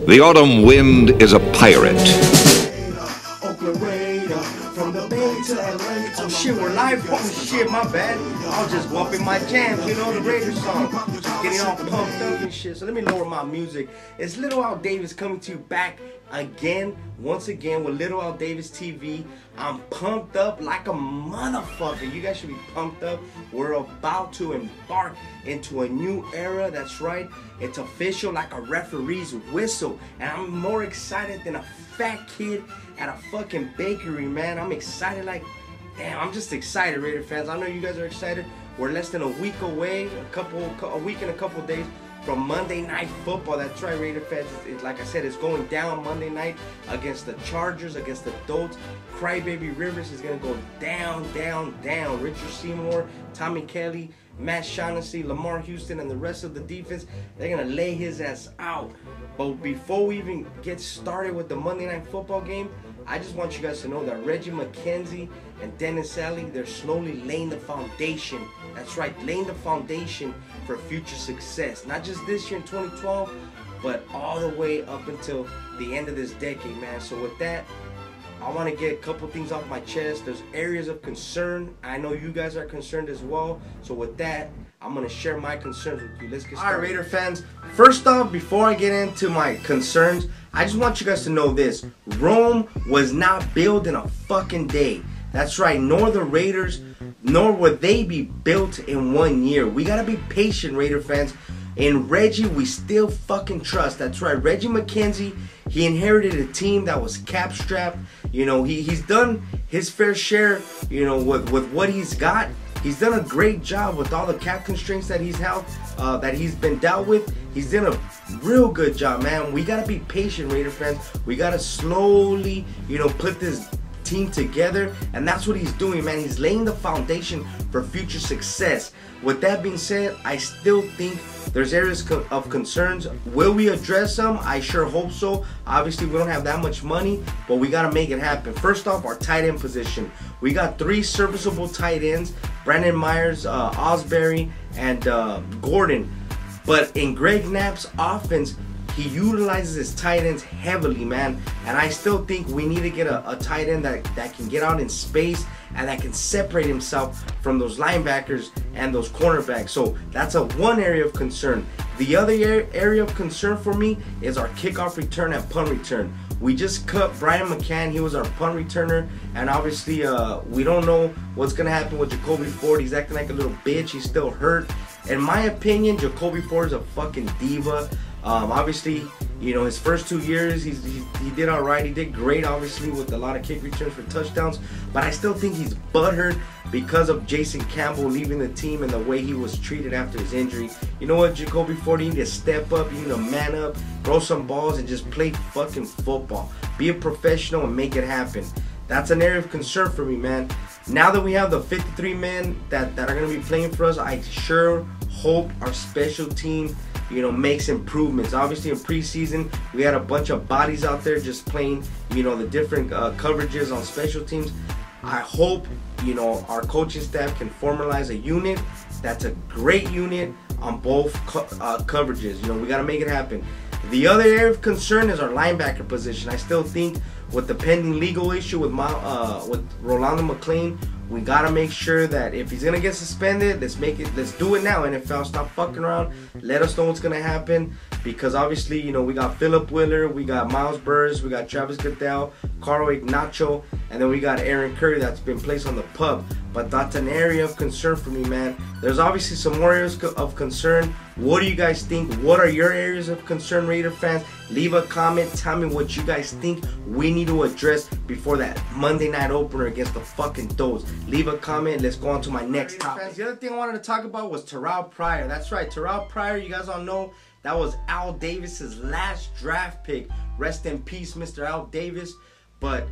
The autumn wind is a pirate. Oakland Raider, from the Bay to Atlanta. Oh shit, we're live. Oh shit, my bad. I was just bumping my jams, you know, the Raiders song. Just getting all pumped up and shit. So let me lower my music. It's Little Al Davis coming to you back again, once again with Little Al Davis TV. I'm pumped up like a motherfucker. You guys should be pumped up. We're about to embark into a new era. That's right. It's official, like a referee's whistle. And I'm more excited than a fat kid at a fucking bakery, man. I'm excited like, damn, I'm just excited, Raider fans. I know you guys are excited. We're less than a week away, a week and a couple days from Monday Night Football. That's right, Raider fans. Like I said, it's going down Monday night against the Chargers, against the Dolts. Crybaby Rivers is going to go down, down, down. Richard Seymour, Tommy Kelly, Matt Shaughnessy, Lamar Houston, and the rest of the defense, they're going to lay his ass out. But before we even get started with the Monday Night Football game, I just want you guys to know that Reggie McKenzie and Dennis Alley, they're slowly laying the foundation. That's right, laying the foundation for future success. Not just this year in 2012, but all the way up until the end of this decade, man. So with that, I want to get a couple things off my chest. There's areas of concern. I know you guys are concerned as well. So with that, I'm going to share my concerns with you. Let's get started. All right, Raider fans. First off, before I get into my concerns, I just want you guys to know this. Rome was not built in a fucking day. That's right. Nor the Raiders, nor would they be built in 1 year. We got to be patient, Raider fans. In Reggie, we still fucking trust. That's right. Reggie McKenzie, he inherited a team that was cap-strapped. You know, he's done his fair share, you know, with what he's got. He's done a great job with all the cap constraints that he's held, that he's been dealt with. He's done a real good job, man. We got to be patient, Raider fans. We got to slowly, you know, put this team together, and that's what he's doing, man. He's laying the foundation for future success. With that being said, I still think there's areas of concerns. Will we address them? I sure hope so. Obviously, we don't have that much money, but we got to make it happen. First off, our tight end position. We got 3 serviceable tight ends, Brandon Myers, Osbury, and Gordon. But in Greg Knapp's offense, he utilizes his tight ends heavily, man. And I still think we need to get a tight end that can get out in space and that can separate himself from those linebackers and those cornerbacks. So that's one area of concern. The other area of concern for me is our kickoff return and punt return. We just cut Brian McCann. He was our punt returner. And obviously, we don't know what's going to happen with Jacoby Ford. He's acting like a little bitch. He's still hurt. In my opinion, Jacoby Ford is a fucking diva. Obviously, you know, his first 2 years, he did all right. He did great, obviously, with a lot of kick returns for touchdowns. But I still think he's butthurt because of Jason Campbell leaving the team and the way he was treated after his injury. You know what, Jacoby Ford, you need to step up. You need to man up, throw some balls, and just play fucking football. Be a professional and make it happen. That's an area of concern for me, man. Now that we have the 53 men that are going to be playing for us, I sure hope our special team, you know, makes improvements. Obviously, in preseason, we had a bunch of bodies out there just playing, you know, the different coverages on special teams. I hope, you know, our coaching staff can formalize a unit that's a great unit on both coverages. You know, we got to make it happen. The other area of concern is our linebacker position. I still think with the pending legal issue with Rolando McClain, we gotta make sure that if he's gonna get suspended, let's do it now. NFL, stop fucking around. Let us know what's gonna happen, because obviously, you know, we got Philip Wheeler, we got Miles Burris, we got Travis Goodell, Carl Ignacio, and then we got Aaron Curry that's been placed on the PUP. But that's an area of concern for me, man. There's obviously some more areas of concern. What do you guys think? What are your areas of concern, Raider fans? Leave a comment. Tell me what you guys think we need to address before that Monday night opener against the fucking Dolts. Leave a comment. Let's go on to my next topic. The other thing I wanted to talk about was Terrell Pryor. That's right, Terrell Pryor, you guys all know that was Al Davis's last draft pick. Rest in peace, Mr. Al Davis. But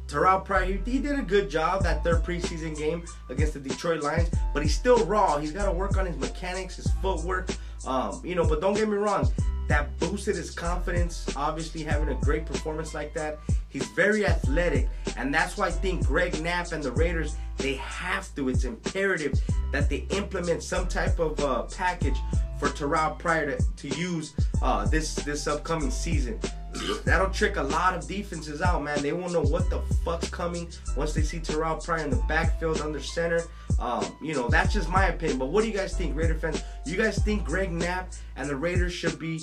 Terrell Pryor, he did a good job that third preseason game against the Detroit Lions, but he's still raw. He's got to work on his mechanics, his footwork, you know, but don't get me wrong. That boosted his confidence, obviously having a great performance like that. He's very athletic, and that's why I think Greg Knapp and the Raiders, they have to, it's imperative that they implement some type of package for Terrell Pryor to use this upcoming season. That'll trick a lot of defenses out, man. They won't know what the fuck's coming once they see Terrell Pryor in the backfield under center. You know, that's just my opinion. But what do you guys think, Raider fans? You guys think Greg Knapp and the Raiders should be,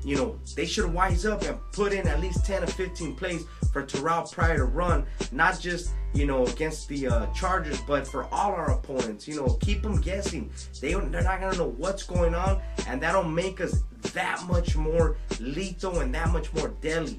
you know, they should wise up and put in at least 10 or 15 plays for Terrell Pryor to run, not just, you know, against the Chargers, but for all our opponents. You know, keep them guessing. They're not gonna know what's going on, and that'll make us that much more lethal and that much more deadly.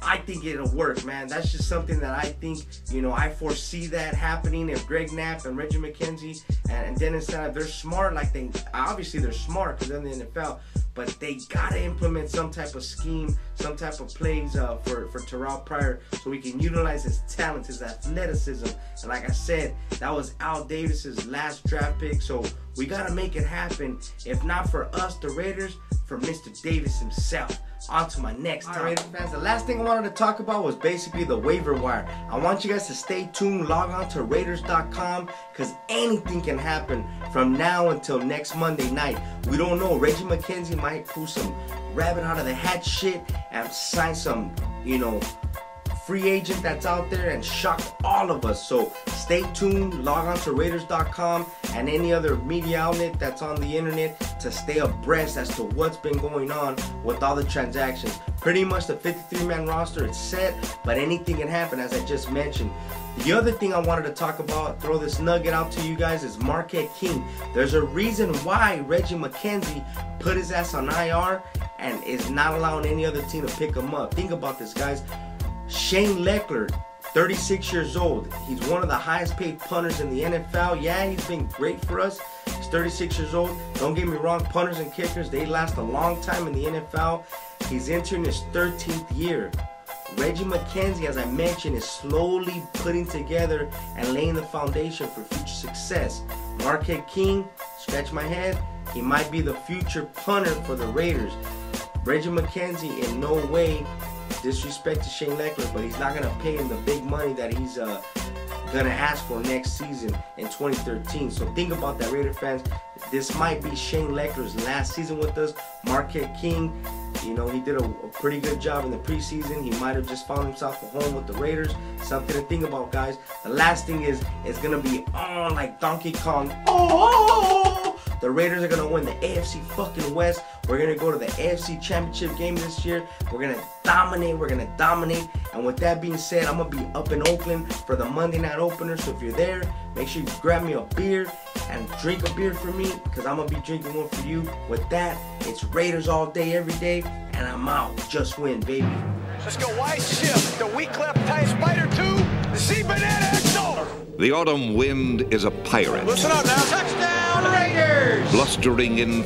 I think it'll work, man. That's just something that I think, you know, I foresee that happening if Greg Knapp and Reggie McKenzie and Dennis Allen, they're smart. Like, obviously they're smart because they're in the NFL, but they gotta implement some type of scheme, some type of plays for Terrell Pryor, so we can utilize his talent, his athleticism. And like I said, that was Al Davis's last draft pick, so we gotta make it happen. If not for us, the Raiders, for Mr. Davis himself. On to my next time. Raiders fans, the last thing I wanted to talk about was basically the waiver wire. I want you guys to stay tuned, log on to Raiders.com, because anything can happen from now until next Monday night. We don't know. Reggie McKenzie might pull some rabbit out of the hat shit and sign some, you know, free agent that's out there and shock all of us. So stay tuned, log on to Raiders.com and any other media outlet that's on the internet to stay abreast as to what's been going on with all the transactions. Pretty much the 53-man roster is set, but anything can happen, as I just mentioned. The other thing I wanted to talk about, throw this nugget out to you guys, is Marquette King. There's a reason why Reggie McKenzie put his ass on IR and is not allowing any other team to pick him up. Think about this, guys. Shane Lechler, 36 years old. He's one of the highest paid punters in the NFL. Yeah, he's been great for us. He's 36 years old. Don't get me wrong, punters and kickers, they last a long time in the NFL. He's entering his 13th year. Reggie McKenzie, as I mentioned, is slowly putting together and laying the foundation for future success. Marquette King, scratch my head, he might be the future punter for the Raiders. Reggie McKenzie in no way disrespect to Shane Lechler, but he's not going to pay him the big money that he's going to ask for next season in 2013. So think about that, Raider fans. This might be Shane Lechler's last season with us. Marquette King, you know, he did a pretty good job in the preseason. He might have just found himself a home with the Raiders. Something to think about, guys. The last thing is, it's going to be on like Donkey Kong. Oh! The Raiders are going to win the AFC fucking West. We're going to go to the AFC Championship game this year. We're going to dominate. We're going to dominate. And with that being said, I'm going to be up in Oakland for the Monday night opener. So if you're there, make sure you grab me a beer and drink a beer for me, because I'm going to be drinking one for you. With that, it's Raiders all day, every day. And I'm out. Just win, baby. Let's go wide shift. The weak left tie Spider 2. Z Banana XO. The autumn wind is a pirate. Listen up now. Touchdown Raiders. Blustering in